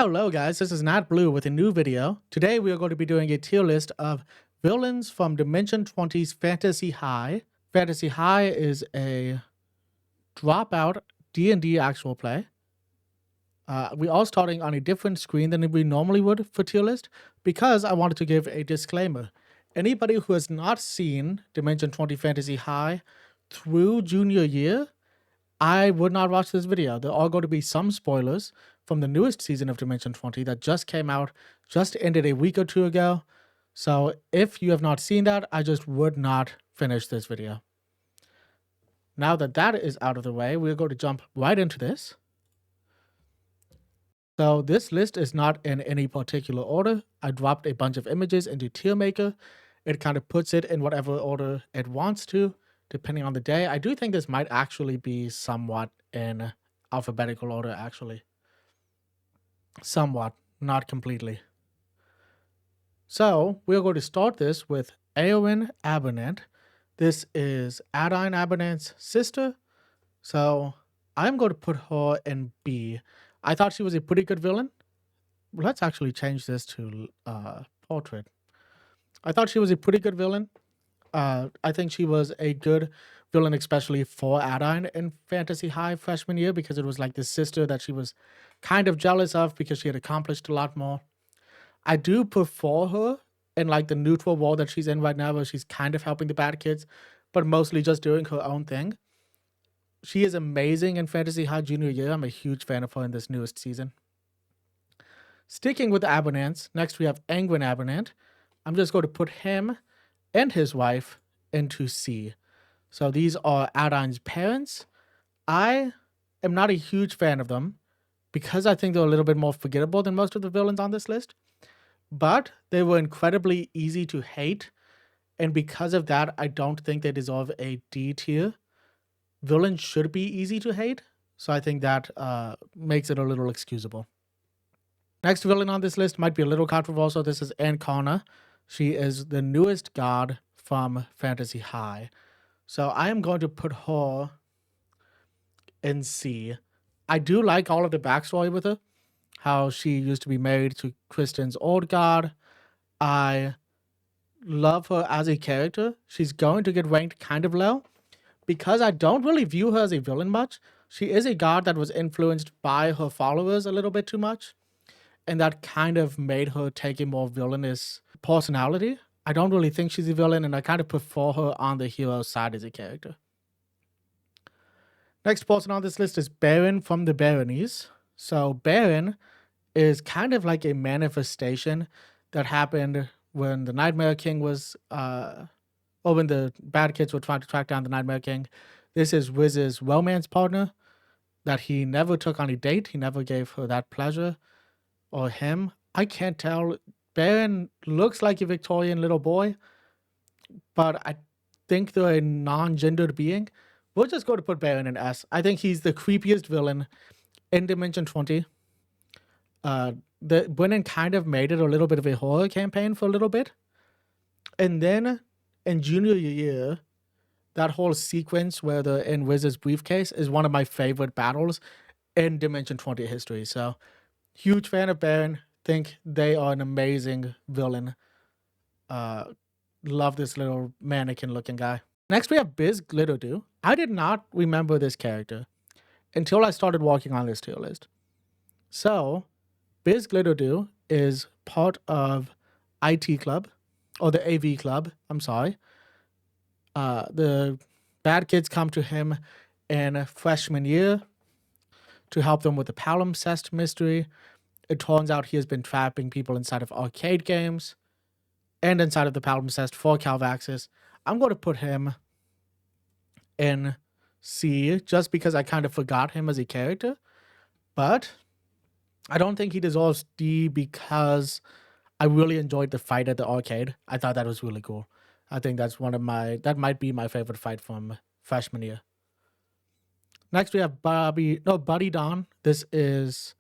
Hello guys, this is Nat Blue with a new video. Today we are going to be doing a tier list of villains from Dimension 20's Fantasy High. Fantasy High is a dropout D&D actual play. We are starting on a different screen than we normally would for tier list because I wanted to give a disclaimer. Anybody who has not seen Dimension 20 Fantasy High through junior year, I would not watch this video. There are going to be some spoilers from the newest season of Dimension 20 that just came out, just ended a week or two ago. So if you have not seen that, I just would not finish this video. Now that that is out of the way, we're going to jump right into this. So this list is not in any particular order. I dropped a bunch of images into Tier Maker. It kind of puts it in whatever order it wants to, depending on the day. I do think this might actually be somewhat in alphabetical order, actually. Somewhat, not completely. So we're going to start this with Eowyn Abernant. This is Adine Abernant's sister. So I'm going to put her in B. I thought she was a pretty good villain. Let's actually change this to portrait. I thought she was a pretty good villain. I think she was a good villain, especially for Adine in Fantasy High freshman year, because it was like this sister that she was kind of jealous of because she had accomplished a lot more. I do prefer her in like the neutral role that she's in right now, where she's kind of helping the bad kids, but mostly just doing her own thing. She is amazing in Fantasy High junior year. I'm a huge fan of her in this newest season. Sticking with the Abernants, next we have Angwin Abernant. I'm just going to put him and his wife into C. So these are Adine's parents. I am not a huge fan of them because I think they're a little bit more forgettable than most of the villains on this list. But they were incredibly easy to hate. And because of that, I don't think they deserve a D tier. Villains should be easy to hate. So I think that makes it a little excusable. Next villain on this list might be a little controversial. This is Ancona. She is the newest god from Fantasy High. So I am going to put her in C. I do like all of the backstory with her. How she used to be married to Kristen's old god. I love her as a character. She's going to get ranked kind of low because I don't really view her as a villain much. She is a god that was influenced by her followers a little bit too much, and that kind of made her take a more villainous personality. I don't really think she's a villain, and I kind of prefer her on the hero side as a character. Next person on this list is Baron from the Baronies. So Baron is kind of like a manifestation that happened when the Nightmare King was, or when the bad kids were trying to track down the Nightmare King. This is Wiz's romance partner that he never took on a date. He never gave her that pleasure, or him. I can't tell. Baron looks like a Victorian little boy, but I think they're a non-gendered being. We're just going to put Baron in S. I think he's the creepiest villain in Dimension 20. The Brennan kind of made it a little bit of a horror campaign for a little bit. And then in junior year, that whole sequence where they're in Wiz's briefcase is one of my favorite battles in Dimension 20 history. So, huge fan of Baron. Think they are an amazing villain. Love this little mannequin looking guy. Next, we have Biz Glitterdew. I did not remember this character until I started working on this tier list. So, Biz Glitterdew is part of IT Club, or the AV Club, I'm sorry. The bad kids come to him in freshman year to help them with the palimpsest mystery. It turns out he has been trapping people inside of arcade games and inside of the palimpsest for Calvaxis. I'm going to put him in C just because I kind of forgot him as a character. But I don't think he deserves D because I really enjoyed the fight at the arcade. I thought that was really cool. I think that's that might be my favorite fight from freshman year. Next we have Buddy Don. This is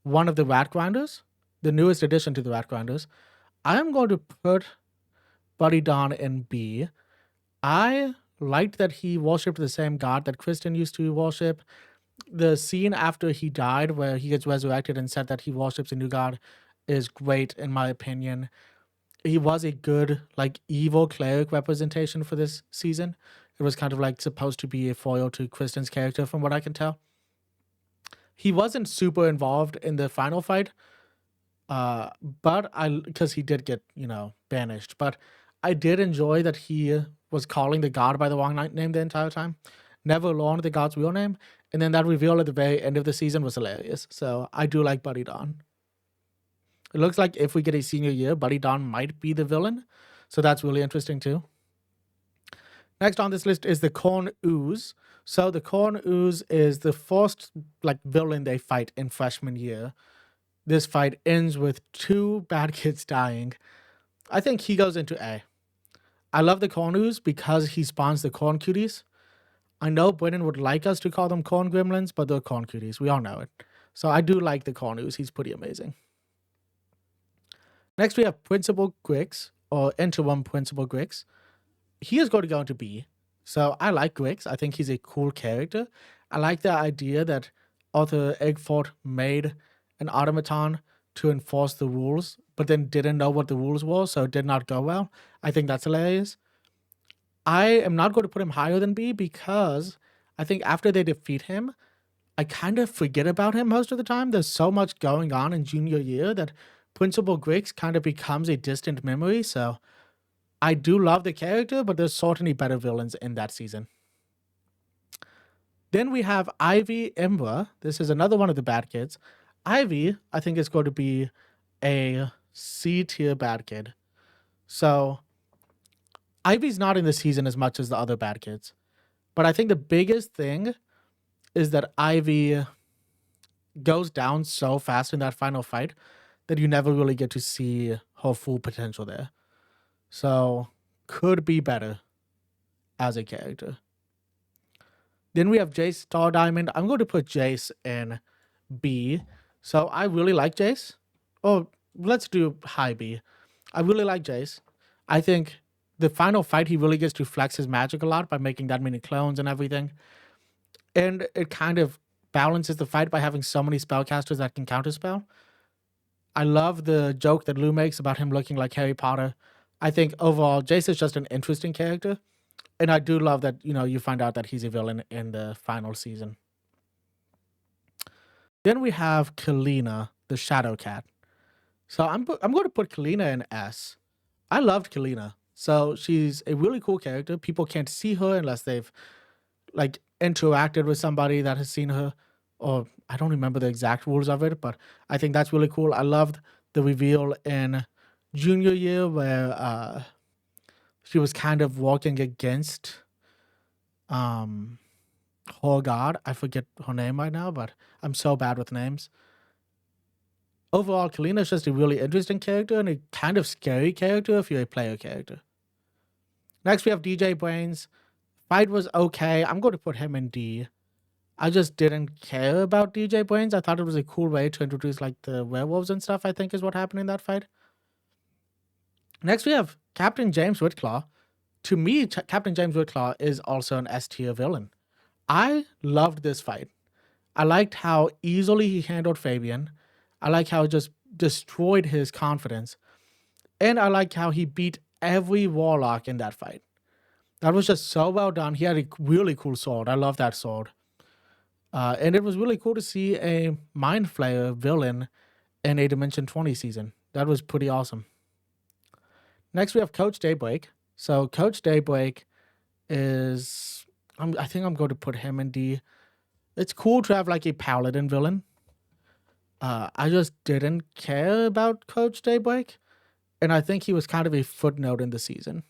one of the Rat Grinders, the newest addition to the Rat Grinders. I am going to put Buddy Don in B. I liked that he worshipped the same god that Kristen used to worship. The scene after he died, where he gets resurrected and said that he worships a new god, is great in my opinion. He was a good, like, evil cleric representation for this season. It was kind of like supposed to be a foil to Kristen's character, from what I can tell. He wasn't super involved in the final fight, but because he did get, banished. But I did enjoy that he was calling the god by the wrong name the entire time, never learned the god's real name, and then that reveal at the very end of the season was hilarious. So I do like Buddy Don. It looks like if we get a senior year, Buddy Don might be the villain, so that's really interesting too. Next on this list is the Corn Ooze. So the Corn Ooze is the first villain they fight in freshman year. This fight ends with 2 bad kids dying. I think he goes into A. I love the Corn Ooze because he spawns the Corn Cuties. I know Brennan would like us to call them Corn Gremlins, but they're Corn Cuties. We all know it. So I do like the Corn Ooze. He's pretty amazing. Next we have Principal Grix, or Interim Principal Grix. He is going to go into B. So I like Grix. I think he's a cool character. I like the idea that Arthur Eggfort made an automaton to enforce the rules, but then didn't know what the rules were, so it did not go well. I think that's hilarious. I am not going to put him higher than B because I think after they defeat him, I kind of forget about him most of the time. There's so much going on in junior year that Principal Grix kind of becomes a distant memory, so I do love the character, but there's certainly better villains in that season. Then we have Ivy Imbra. This is another one of the bad kids. Ivy, I think, is going to be a C tier bad kid. So Ivy's not in the season as much as the other bad kids. But I think the biggest thing is that Ivy goes down so fast in that final fight that you never really get to see her full potential there. So could be better as a character. Then we have Jace Star Diamond. I'm going to put Jace in B. So I really like Jace. Oh, let's do high B. I really like Jace. I think the final fight, he really gets to flex his magic a lot by making that many clones and everything. And it kind of balances the fight by having so many spellcasters that can counterspell. I love the joke that Lou makes about him looking like Harry Potter. I think overall, Jace is just an interesting character. And I do love that, you find out that he's a villain in the final season. Then we have Kalina, the Shadow Cat. So I'm going to put Kalina in S. I loved Kalina. So she's a really cool character. People can't see her unless they've interacted with somebody that has seen her, or I don't remember the exact rules of it, but I think that's really cool. I loved the reveal in junior year where she was kind of walking against her god. I forget her name right now, but I'm so bad with names. Overall, Kalina is just a really interesting character and a kind of scary character if you're a player character. Next, we have DJ Brains. Fight was okay. I'm going to put him in D. I just didn't care about DJ Brains. I thought it was a cool way to introduce the werewolves and stuff, I think is what happened in that fight. Next, we have Captain James Whitclaw. To me, Captain James Whitclaw is also an S tier villain. I loved this fight. I liked how easily he handled Fabian. I like how it just destroyed his confidence. And I like how he beat every warlock in that fight. That was just so well done. He had a really cool sword. I love that sword. And it was really cool to see a Mind Flayer villain in a Dimension 20 season. That was pretty awesome. Next, we have Coach Daybreak. So Coach Daybreak is... I think I'm going to put him in D. It's cool to have a paladin villain. I just didn't care about Coach Daybreak. And I think he was kind of a footnote in the season.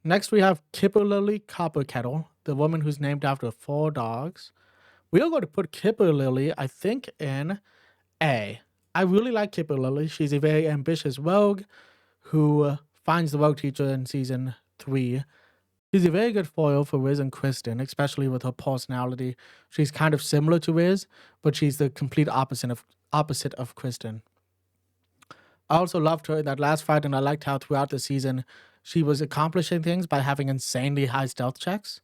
Next, we have Kipperlily Copperkettle, the woman who's named after 4 dogs. We are going to put Kipperlily, I think, in A. I really like Kipperlily. She's a very ambitious rogue who finds the rogue teacher in season 3. She's a very good foil for Riz and Kristen, especially with her personality. She's kind of similar to Riz, but she's the complete opposite of Kristen. I also loved her in that last fight, and I liked how throughout the season she was accomplishing things by having insanely high stealth checks.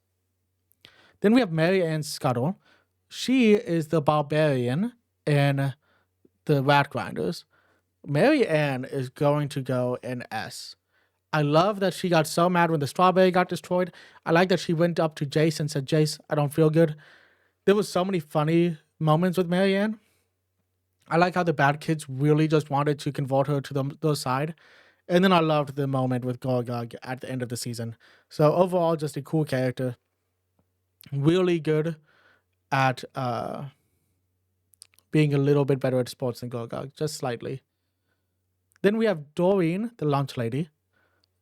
Then we have Mary Ann Scuttle. She is the barbarian in the Rat Grinders. Mary Ann is going to go in S. I love that she got so mad when the strawberry got destroyed. I like that she went up to Jace and said, Jace, I don't feel good. There was so many funny moments with Mary Ann. I like how the bad kids really just wanted to convert her to the side. And then I loved the moment with Gorgog at the end of the season. So overall, just a cool character. Really good at being a little bit better at sports than Gorgog, just slightly. Then we have Doreen, the lunch lady.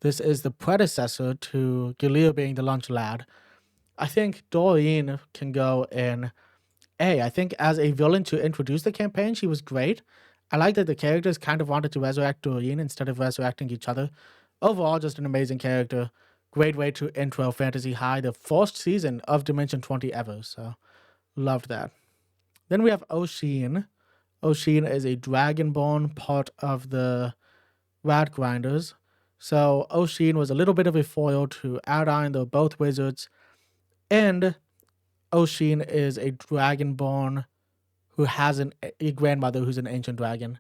This is the predecessor to Gilead being the lunch lad. I think Doreen can go in A. I think as a villain to introduce the campaign, she was great. I like that the characters kind of wanted to resurrect Doreen instead of resurrecting each other. Overall, just an amazing character. Great way to intro Fantasy High, the first season of Dimension 20 ever. So, loved that. Then we have Oshin. Oshin is a Dragonborn, part of the Rat Grinders. So Oshin was a little bit of a foil to Ardine. They're both wizards. And Oshin is a Dragonborn who has a grandmother who's an ancient dragon.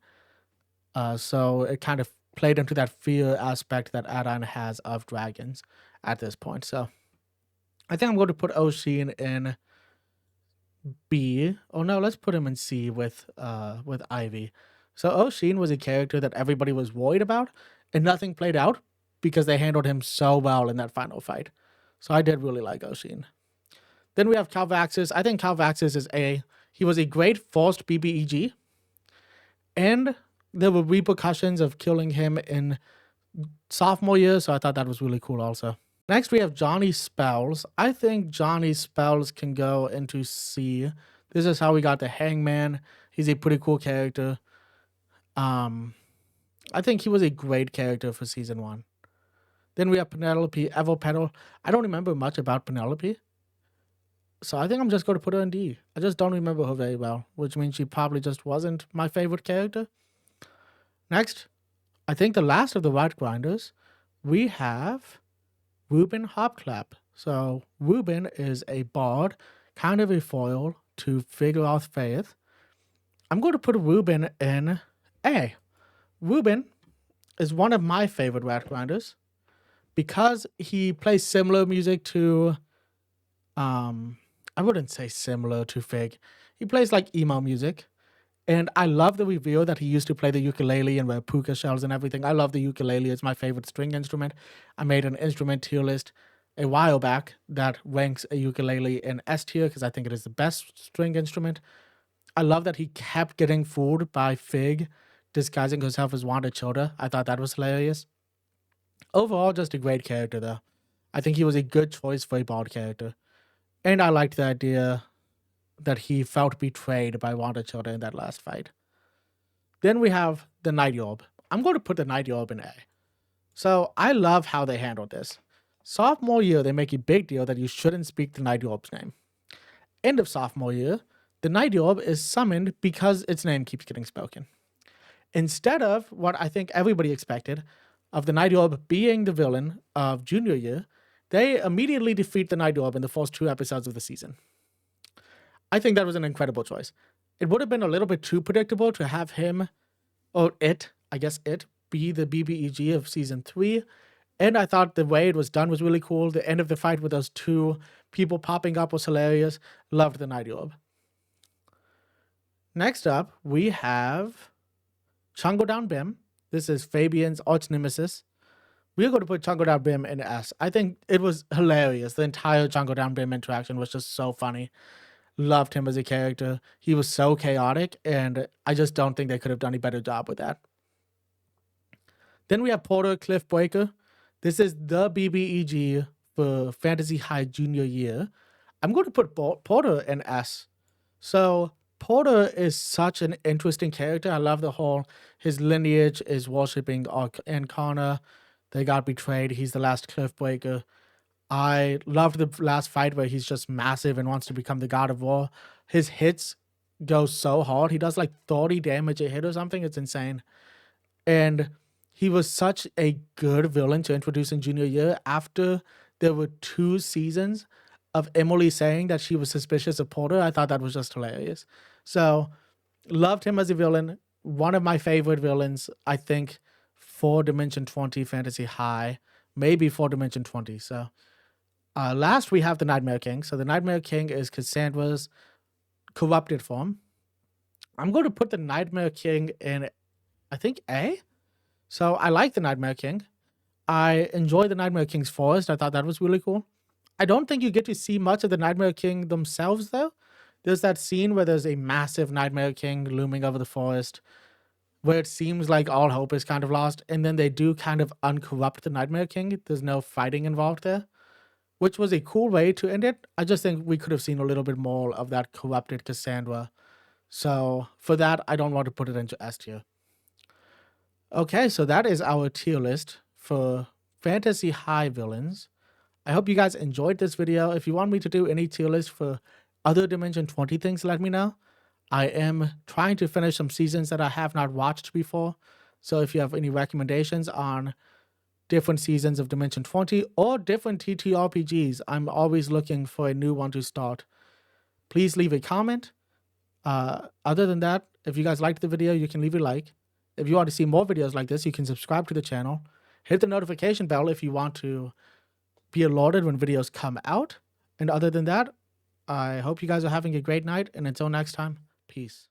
So it kind of played into that fear aspect that Ardine has of dragons at this point. So I think I'm going to put Oshin in B. Oh no, let's put him in C with Ivy. So Oshin was a character that everybody was worried about, and nothing played out because they handled him so well in that final fight. So I did really like Oshin. Then we have Calvaxis. I think Calvaxis is A. He was a great first BBEG, and there were repercussions of killing him in sophomore year, so I thought that was really cool also. Next, we have Johnny Spells. I think Johnny Spells can go into C. This is how we got the Hangman. He's a pretty cool character. I think he was a great character for season 1. Then we have Penelope Everpetal. I don't remember much about Penelope, so I think I'm just going to put her in D. I just don't remember her very well, which means she probably just wasn't my favorite character. Next, I think the last of the Rat Grinders, we have Ruben Hopclap. So Ruben is a bard, kind of a foil to Figurath Faith. I'm going to put Ruben in A. Ruben is one of my favorite Rat Grinders because he plays similar music to, I wouldn't say similar to Fig. He plays like emo music. And I love the reveal that he used to play the ukulele and wear puka shells and everything. I love the ukulele. It's my favorite string instrument. I made an instrument tier list a while back that ranks a ukulele in S tier because I think it is the best string instrument. I love that he kept getting fooled by Fig disguising herself as Wanda Childa. I thought that was hilarious. Overall, just a great character though. I think he was a good choice for a bald character. And I liked the idea that he felt betrayed by Wanda Childa in that last fight. Then we have the Night Orb. I'm going to put the Night Orb in A. So I love how they handled this. Sophomore year, they make a big deal that you shouldn't speak the Night Orb's name. End of sophomore year, the Night Orb is summoned because its name keeps getting spoken. Instead of what I think everybody expected, of the Night Orb being the villain of junior year, they immediately defeat the Night Orb in the first 2 episodes of the season. I think that was an incredible choice. It would have been a little bit too predictable to have him, or it, be the BBEG of season 3. And I thought the way it was done was really cool. The end of the fight with those 2 people popping up was hilarious. Loved the Night Orb. Next up, we have Chungodown Bim. This is Fabian's arch nemesis. We're going to put Chungodown Bim in S. I think it was hilarious. The entire Chungodown Bim interaction was just so funny. Loved him as a character. He was so chaotic, and I just don't think they could have done a better job with that. Then we have Porter Cliffbreaker. This is the BBEG for Fantasy High junior year. I'm going to put Porter in S. So Porter is such an interesting character. I love the whole, his lineage is worshipping Ancana. They got betrayed. He's the last Cliffbreaker. I loved the last fight where he's just massive and wants to become the god of war. His hits go so hard. He does like 30 damage a hit or something. It's insane. And he was such a good villain to introduce in junior year. After there were 2 seasons of Emily saying that she was suspicious of Porter, I thought that was just hilarious. So loved him as a villain. One of my favorite villains, I think, for Dimension 20 Fantasy High, maybe for Dimension 20. So last we have the Nightmare King. So the Nightmare King is Cassandra's corrupted form. I'm going to put the Nightmare King in, I think, A. So I like the Nightmare King. I enjoy the Nightmare King's forest. I thought that was really cool. I don't think you get to see much of the Nightmare King themselves, though. There's that scene where there's a massive Nightmare King looming over the forest, where it seems like all hope is kind of lost, and then they do kind of uncorrupt the Nightmare King. There's no fighting involved there, which was a cool way to end it. I just think we could have seen a little bit more of that corrupted Cassandra. So for that, I don't want to put it into S tier. Okay, so that is our tier list for Fantasy High villains. I hope you guys enjoyed this video. If you want me to do any tier list for other Dimension 20 things, let me know. I am trying to finish some seasons that I have not watched before. So if you have any recommendations on different seasons of Dimension 20 or different TTRPGs, I'm always looking for a new one to start. Please leave a comment. Other than that, if you guys liked the video, you can leave a like. If you want to see more videos like this, you can subscribe to the channel. Hit the notification bell if you want to be alerted when videos come out. And other than that, I hope you guys are having a great night. And until next time, peace.